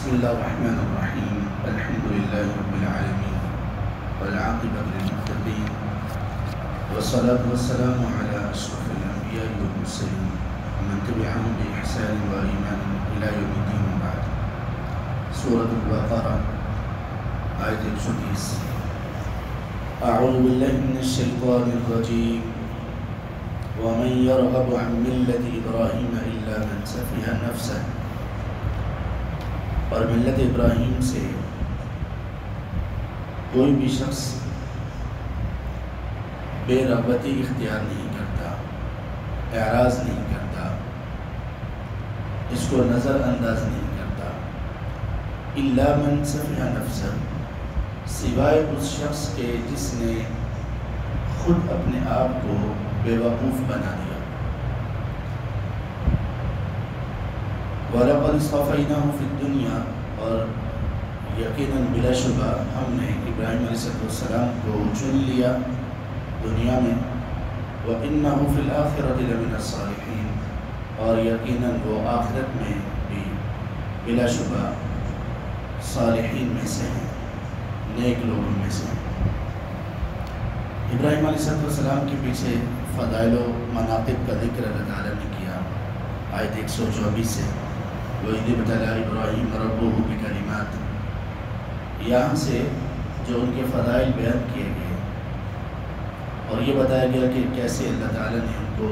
بسم الله الرحمن الرحيم. الحمد لله رب العالمين والعاقبة للمتقين والصلاة والسلام على أشرف الأنبياء والمرسلين ومن تبعهم بإحسان وإيمان إلى يوم الدين بعد. سورة البقرة آية 120. أعوذ بالله من الشيطان الرجيم. ومن يرغب عن ملة إبراهيم إلا من سفه نفسه. اور ملت ابراہیم سے کوئی بھی شخص بے رغبتی اختیار نہیں کرتا، اعراض نہیں کرتا، اس کو نظر انداز نہیں کرتا، الا من سفہ نفسہ، سوائے اس شخص کے جس نے خود اپنے آپ کو بے وقوف بنا دیا۔ وَلَقَدْ اصْطَفَيْنَاهُ فِي الدُّنْيَا، اور یقیناً بلا شبہ ہم نے ابراہیم علیہ السلام کو چن لیا دنیا میں۔ وَإِنَّهُ فِي الْآخِرَةِ لَمِنَ الصَّالِحِينَ، اور یقیناً وہ آخرت میں بھی بلا شبہ صالحین میں سے ہیں، نیک لوگوں میں سے ہیں۔ ابراہیم علیہ السلام کے پیچھے فضائل و مناقب کا ذکر اللہ تعالیٰ نے کیا آیت 124 سے۔ وَإِذِ ابْتَلَىٰ إِبْرَاهِيمَ رَبُّهُ بِكَلِمَاتٍ، یہاں سے جو ان کے فضائل بیان کیے گئے اور یہ بتایا گیا کہ کیسے اللہ تعالیٰ نے ان کو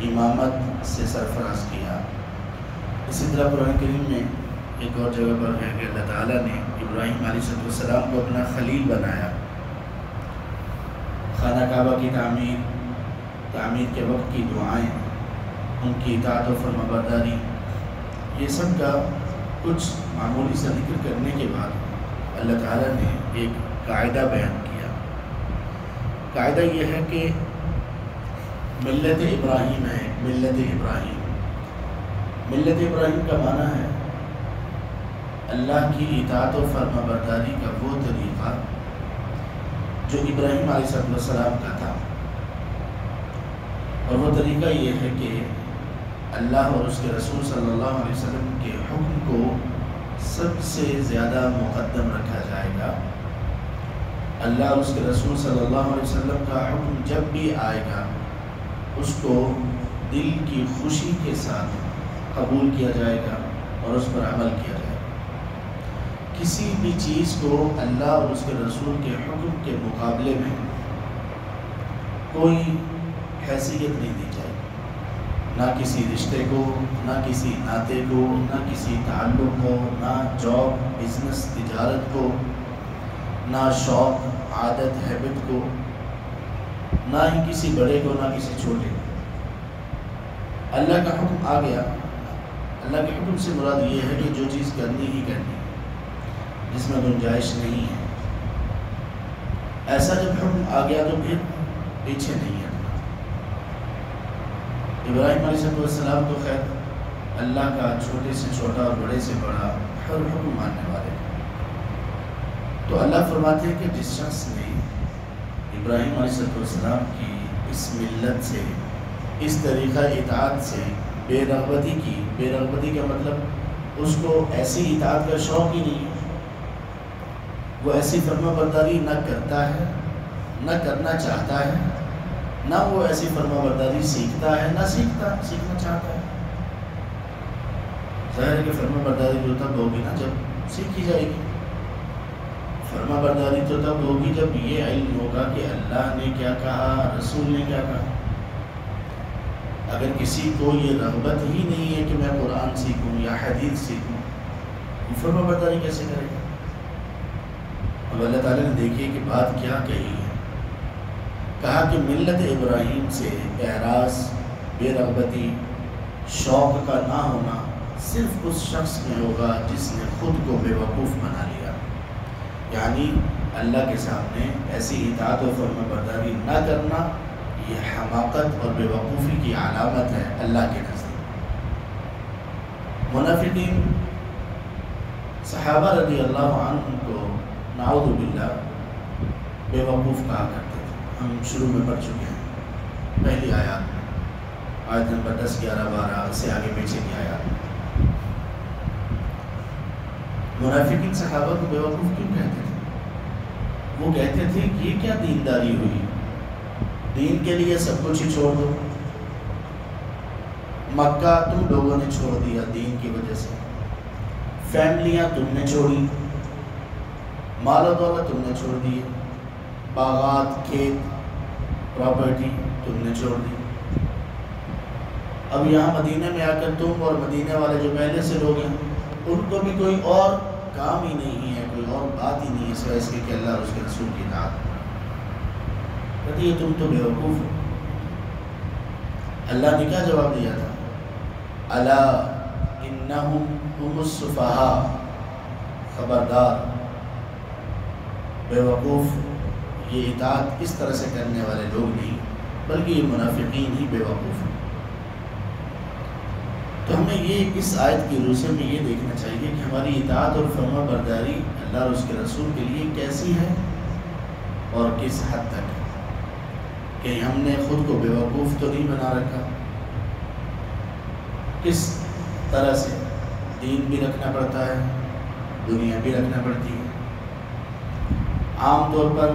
امامت سے سرفراز کیا۔ اسی طرح قرآن کریم میں ایک اور جگہ پر ہے کہ اللہ تعالیٰ نے ابراہیم علیہ السلام کو اپنا خلیل بنایا۔ خانہ کعبہ کی تعمیر کے وقت کی دعائیں، ان کی اطاعت و فرمانبرداری، یہ سب کا کچھ معمولی سا ذکر کرنے کے بعد اللہ تعالیٰ نے ایک قاعدہ بیان کیا۔ قاعدہ یہ ہے کہ ملت ابراہیم ہے، ملت ابراہیم۔ ملت ابراہیم کا معنی ہے اللہ کی اطاعت و فرمانبرداری کا وہ طریقہ جو ابراہیم علیہ السلام کا تھا، اور وہ طریقہ یہ ہے کہ اللہ اور اس کے رسول صلی اللہ علیہ وسلم کے حکم کو سب سے زیادہ مقدم رکھا جائے گا۔ اللہ اور اس کے رسول صلی اللہ علیہ وسلم کا حکم جب بھی آئے گا اس کو دل کی خوشی کے ساتھ قبول کیا جائے گا اور اس پر عمل کیا جائے گا۔ کسی بھی چیز کو اللہ اور اس کے رسول کے حکم کے مقابلے میں کوئی حیثیت نہیں دی جائے گی، نہ کسی رشتے کو، نہ کسی ناطے کو، نہ کسی تعلق کو، نہ جاب، بزنس، تجارت کو، نہ شوق، عادت، ہیبت کو، نہ ہی کسی بڑے کو، نہ کسی چھوٹے کو۔ اللہ کا حکم آ گیا۔ اللہ کے حکم سے مراد یہ ہے کہ جو چیز کرنی ہی کرنی، جس میں گنجائش نہیں ہے، ایسا جب حکم آ گیا تو پھر پیچھے نہیں ہے۔ ابراہیم علیہ السلام تو خیر اللہ کا چھوٹے سے چھوٹا اور بڑے سے بڑا ہر حکم ماننے والے ہیں۔ تو اللہ فرماتے ہیں کہ جس شخص نے ابراہیم علیہ السلام کی اس ملت سے، اس طریقہ اطاعت سے بے رغبتی کی، بے رغبتی کا مطلب اس کو ایسی اطاعت کا شوق ہی نہیں ہے، وہ ایسی فرما برداری نہ کرتا ہے، نہ کرنا چاہتا ہے، نہ وہ ایسی فرما برداری سیکھتا ہے، نہ سیکھنا چاہتا ہے۔ ظاہر ہے کہ فرما برداری تو تب ہوگی نا جب سیکھی جائے گی۔ فرما برداری تو تب ہوگی جب یہ علم ہوگا کہ اللہ نے کیا کہا، رسول نے کیا کہا۔ اگر کسی کو یہ رغبت ہی نہیں ہے کہ میں قرآن سیکھوں یا حدیث سیکھوں، وہ فرما برداری کیسے کرے گا؟ اب اللہ تعالیٰ نے دیکھیے کہ بات کیا کہی ہے۔ کہا کہ ملت ابراہیم سے اعراض، بے رغبتی، شوق کا نہ ہونا صرف اس شخص میں ہوگا جس نے خود کو بے وقوف بنا لیا، یعنی اللہ کے سامنے ایسی اطاعت و فرما برداری نہ کرنا یہ حماقت اور بے وقوفی کی علامت ہے اللہ کے نزدیک۔ منافقین صحابہ رضی اللہ عنہ کو نعوذ باللہ بے وقوف کہا کرتے تھے۔ ہم شروع میں پڑھ چکے ہیں پہلی آیت نمبر 10، 11، 12 سے آگے پیچھے کی آیات۔ منافقین صحابہ کو بیوقوف کیوں کہتے تھے؟ وہ کہتے تھے کہ یہ کیا دینداری ہوئی، دین کے لیے سب کچھ ہی چھوڑ دو۔ مکہ تم لوگوں نے چھوڑ دیا دین کی وجہ سے، فیملیاں تم نے چھوڑی، مال و دولت تم نے چھوڑ دی، باغات، کھیت، پراپرٹی تم نے چھوڑ دی۔ اب یہاں مدینہ میں آ کر تم اور مدینہ والے جو پہلے سے لوگ ہیں ان کو بھی کوئی اور کام ہی نہیں ہے، کوئی اور بات ہی نہیں ہے سوائے اس کے کہ اللہ اور اس کے رسول کی اطاعت۔ کہتے یہ تم تو بیوقوف ہو۔ اللہ نے کیا جواب دیا تھا؟ الا انہم هم السفہاء، خبردار بیوقوف یہ اطاعت اس طرح سے کرنے والے لوگ نہیں بلکہ یہ منافقین ہی بیوقوف ہیں۔ تو ہمیں یہ اس آیت کی روح سے میں یہ دیکھنا چاہیے کہ ہماری اطاعت اور فرما برداری اللہ اور اس کے رسول کے لیے کیسی ہے اور کس حد تک ہے، کہ ہم نے خود کو بیوقوف تو نہیں بنا رکھا، کس طرح سے دین بھی رکھنا پڑتا ہے، دنیا بھی رکھنا پڑتی ہے۔ عام طور پر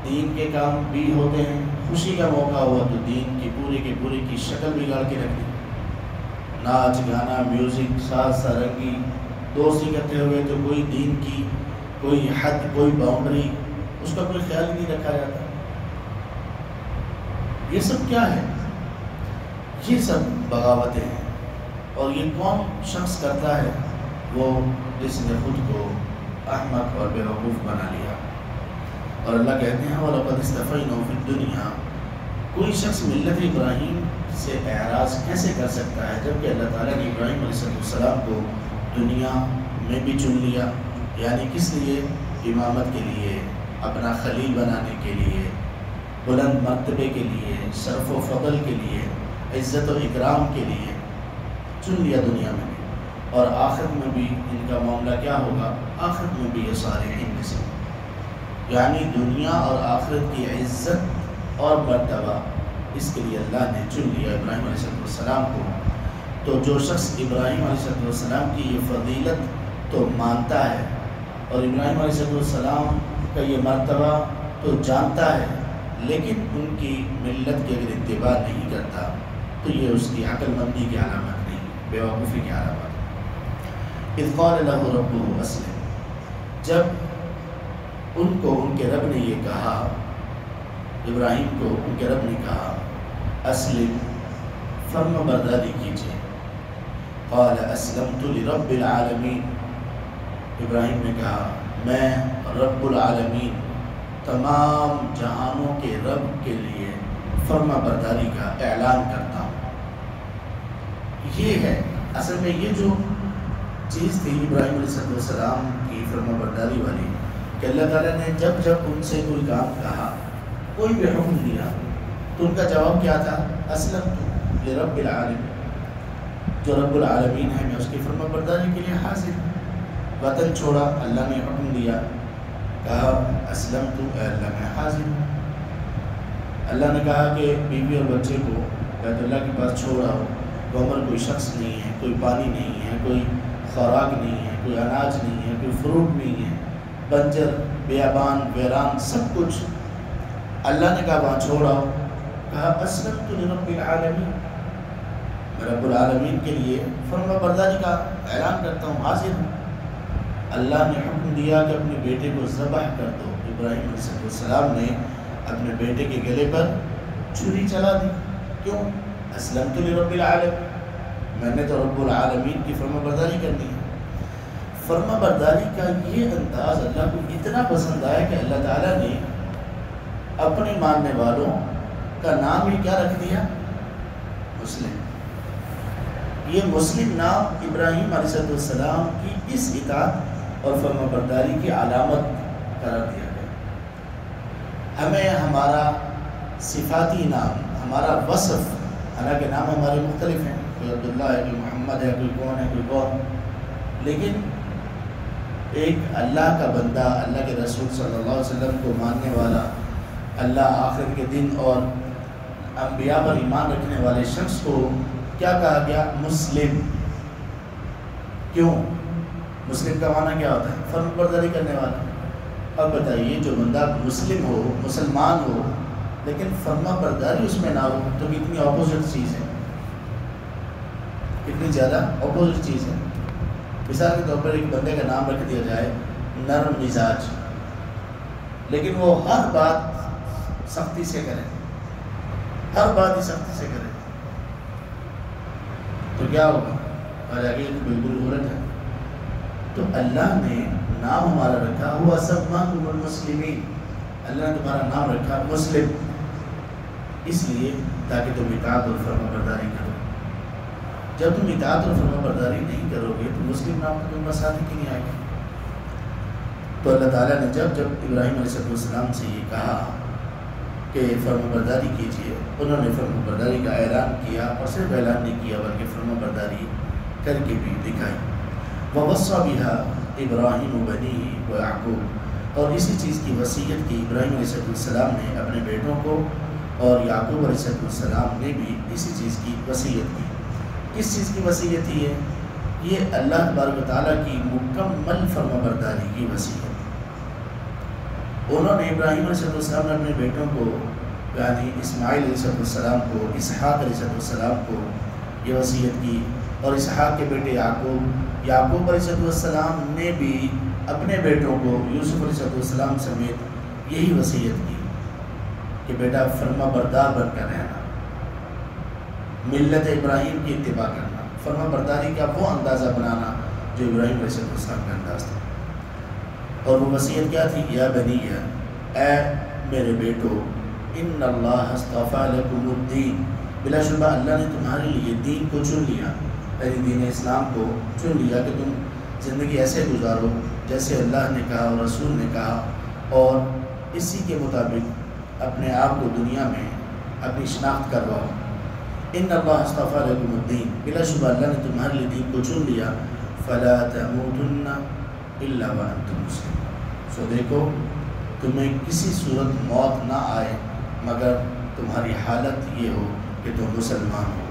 دین کے کام بھی ہوتے ہیں، خوشی کا موقع ہوا تو دین کی پوری کی شکل بگاڑ کے رکھ دی، ناچ گانا میوزک ساز سرنگی، دوست اکٹھے ہوئے تو کوئی دین کی کوئی حد کوئی باؤنڈری اس کا کوئی خیال ہی نہیں رکھا جاتا۔ یہ سب کیا ہے؟ یہ سب بغاوتیں ہیں، اور یہ کون شخص کرتا ہے؟ وہ جس نے خود کو احمق اور بیوقوف بنا لیا۔ اور اللہ کہتے ہیں وَلَقَدِ اسْتَفَيْنَاهُ فِي الدُّنْيَا، کوئی شخص ملت ابراہیم سے اعراض کیسے کر سکتا ہے جبکہ اللہ تعالیٰ نے ابراہیم علیہ السلام کو دنیا میں بھی چن لیا، یعنی کس لیے؟ امامت کے لیے، اپنا خلیل بنانے کے لیے، بلند مرتبے کے لیے، شرف و فضل کے لیے، عزت و اکرام کے لیے چن لیا دنیا میں بھی، اور آخرت میں بھی ان کا معاملہ کیا ہوگا؟ آخرت میں بھی یہ صالحین میں سے، یعنی دنیا اور آخرت کی عزت اور مرتبہ اس کے لیے اللہ نے چن لیا ابراہیم علیہ السلام کو۔ تو جو شخص ابراہیم علیہ السلام کی یہ فضیلت تو مانتا ہے اور ابراہیم علیہ السلام کا یہ مرتبہ تو جانتا ہے، لیکن ان کی ملت کی اگر اتباع نہیں کرتا تو یہ اس کی عقل مندی کی علامت نہیں، بیوقوفی کی علامت ہے۔ اذ قال له ربه اسلم، جب ان کو ان کے رب نے یہ کہا، ابراہیم کو ان کے رب نے کہا اسلم، فرما برداری کیجیے۔ قال اسلمت لرب العالمین، ابراہیم نے کہا میں رب العالمین، تمام جہانوں کے رب کے لیے فرما برداری کا اعلان کرتا ہوں۔ یہ ہے اصل میں یہ جو چیز تھی ابراہیم علیہ السلام کی فرما برداری والی، کہ اللہ تعالیٰ نے جب ان سے کوئی کام کہا، کوئی بھی حکم دیا، تو ان کا جواب کیا تھا؟ اسلمت لرب العالمین، جو رب العالمین ہے میں اس کی فرما برداری کے لیے حاضر ہوں۔ وطن چھوڑا، اللہ نے حکم دیا، کہا اسلمت، اے اللہ میں حاضر ہوں۔ اللہ نے کہا کہ بیوی اور بچے کو بیت اللہ کے پاس چھوڑ آؤ، گومر کوئی شخص نہیں ہے، کوئی پانی نہیں ہے، کوئی خوراک نہیں ہے، کوئی اناج نہیں ہے، کوئی فروٹ نہیں ہے، بنجر بیابان ویران سب کچھ، اللہ نے کہا وہاں چھوڑ آؤ، کہا اسلمت لرب العالمین، میں رب العالمین کے لیے فرما برداری کا اعلان کرتا ہوں، حاضر ہوں۔ اللہ نے حکم دیا کہ اپنے بیٹے کو ذبح کر دو، ابراہیم علیہ السلام نے اپنے بیٹے کے گلے پر چھری چلا دی، کیوں؟ اسلمت لرب العالمین، میں نے تو رب العالمین کی فرما برداری کرنی ہے۔ فرما برداری کا یہ انداز اللہ کو اتنا پسند آیا کہ اللہ تعالیٰ نے اپنے ماننے والوں کا نام ہی کیا رکھ دیا؟ مسلم۔ یہ مسلم نام ابراہیم علیہ السلام کی اس اطاعت اور فرما برداری کی علامت قرار دیا گیا۔ ہمیں ہمارا صفاتی نام، ہمارا وصف، حالانکہ نام ہمارے مختلف ہیں، کوئی عبداللہ ہے، کوئی محمد ہے، کوئی کون ہے، کوئی کون، لیکن ایک اللہ کا بندہ، اللہ کے رسول صلی اللہ علیہ وسلم کو ماننے والا، اللہ آخر کے دن اور انبیاء پر ایمان رکھنے والے شخص کو کیا کہا گیا؟ مسلم۔ کیوں؟ مسلم کا معنی کیا ہوتا ہے؟ فرما برداری کرنے والا۔ اب بتائیے جو بندہ مسلم ہو، مسلمان ہو، لیکن فرما برداری اس میں نہ ہو تو کتنی اپوزٹ چیز ہے، کتنی زیادہ اپوزٹ چیز ہے۔ مثال کے طور پر ایک بندے کا نام رکھ دیا جائے نرم مزاج، لیکن وہ ہر بات سختی سے کرے، ہر بات ہی سختی سے کرے، تو کیا ہوگا؟ آج آگے تو بالکل غلط ہے۔ تو اللہ نے نام ہمارا رکھا ہوا سماکم المسلمین، اللہ نے تمہارا نام رکھا مسلم، اس لیے تاکہ تم اطاعت اور فرما برداری کرو۔ جب تم اطاعت اور فرما برداری نہیں کرو گے تو مسلم نام تو تمہارا ساتھ ہی نہیں آئے گا۔ تو اللہ تعالیٰ نے جب ابراہیم علیہ السلام سے یہ کہا کہ فرما برداری کیجیے، انہوں نے فرما برداری کا اعلان کیا، اور صرف اعلان نہیں کیا بلکہ فرما برداری کر کے بھی دکھائی۔ وَوَصَّى بِهَا إِبْرَاهِيمُ بَنِيهِ وَيَعْقُوبَ، اور اسی چیز کی وصیت کی ابراہیم علیہ السلام نے اپنے بیٹوں کو، اور یعقوب علیہ السلام نے بھی اسی چیز کی وصیت کی۔ کس چیز کی وصیت تھی یہ اللہ تبارک و تعالیٰ کی مکمل فرما برداری کی وصیت۔ انہوں نے ابراہیم علیہ السلام نے اپنے بیٹوں کو، یعنی اسماعیل علیہ السلام کو، اسحاق علیہ السلام کو یہ وصیت کی، اور اسحاق کے بیٹے یعقوب علیہ السلام نے بھی اپنے بیٹوں کو یوسف علیہ السلام سمیت یہی وصیت کی کہ بیٹا فرما بردار بن کر رہنا، ملت ابراہیم کی اتباع کرنا، فرما برداری کا وہ اندازہ بنانا جو ابراہیم علیہ السلام کا انداز تھا۔ اور وہ وصیت کیا تھی؟ یا بنی، اے میرے بیٹو، ان اللہ اصطفیٰ لکم الدین، بلا شبہ اللہ نے تمہارے لیے دین کو چن لیا، یعنی دین اسلام کو چن لیا کہ تم زندگی ایسے گزارو جیسے اللہ نے کہا اور رسول نے کہا، اور اسی کے مطابق اپنے آپ کو دنیا میں اپنی شناخت کرواؤ۔ ان اللہ اصطفیٰ لکم الدین، بلا شبہ اللہ نے تمہارے لیے دین کو چن لیا، فلا تموتن الا وانتم مسلمون، سو دیکھو تمہیں کسی صورت موت نہ آئے مگر تمہاری حالت یہ ہو کہ تم مسلمان ہو،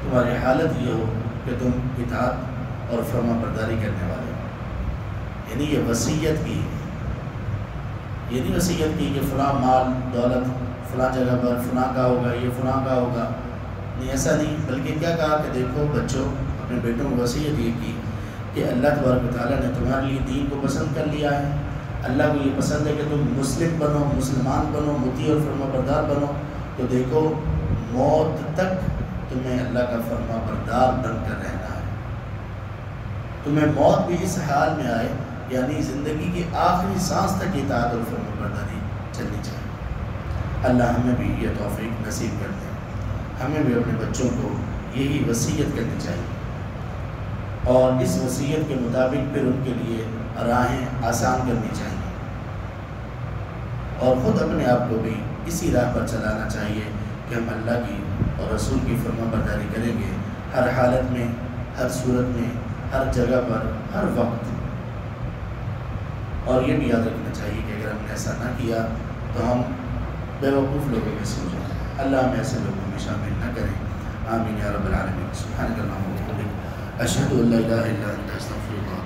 تمہاری حالت یہ ہو کہ تم اطاعت اور فرما برداری کرنے والے ہو۔ یعنی یہ وصیت کی، یہ نہیں وصیت کی کہ فلاں مال دولت فلاں جگہ پر فلاں کا ہوگا، یہ فلاں کا ہوگا، نہیں ایسا نہیں، بلکہ کیا کہا کہ دیکھو بچوں، اپنے بیٹوں کو وصیت یہ کی کہ اللہ تبارک و تعالیٰ نے تمہارے لیے دین کو پسند کر لیا ہے، اللہ کو یہ پسند ہے کہ تم مسلم بنو، مسلمان بنو، مطیع اور فرما بردار بنو، تو دیکھو موت تک تمہیں اللہ کا فرما بردار بن کر رہنا ہے، تمہیں موت بھی اس حال میں آئے، یعنی زندگی کی آخری سانس تک اطاعت اور فرما برداری چلنی چاہیے۔ اللہ ہمیں بھی یہ توفیق نصیب کر دے، ہمیں بھی اپنے بچوں کو یہی وصیت کرنی چاہیے، اور اس وصیت کے مطابق پھر ان کے لیے راہیں آسان کرنی چاہیے، اور خود اپنے آپ کو بھی اسی راہ پر چلانا چاہیے کہ ہم اللہ کی اور رسول کی فرما برداری کریں گے ہر حالت میں، ہر صورت میں، ہر جگہ پر، ہر وقت۔ اور یہ بھی یاد رکھنا چاہیے کہ اگر ہم نے ایسا نہ کیا تو ہم بیوقوف لوگوں میں سے ہو جائیں۔ اللہ ہمیں ایسے لوگوں میں شامل نہ کریں، آمین یا رب العالمین۔ سبحانک اللہم و بحمدک، اشہد ان لا الہ الا انت، استغفرک۔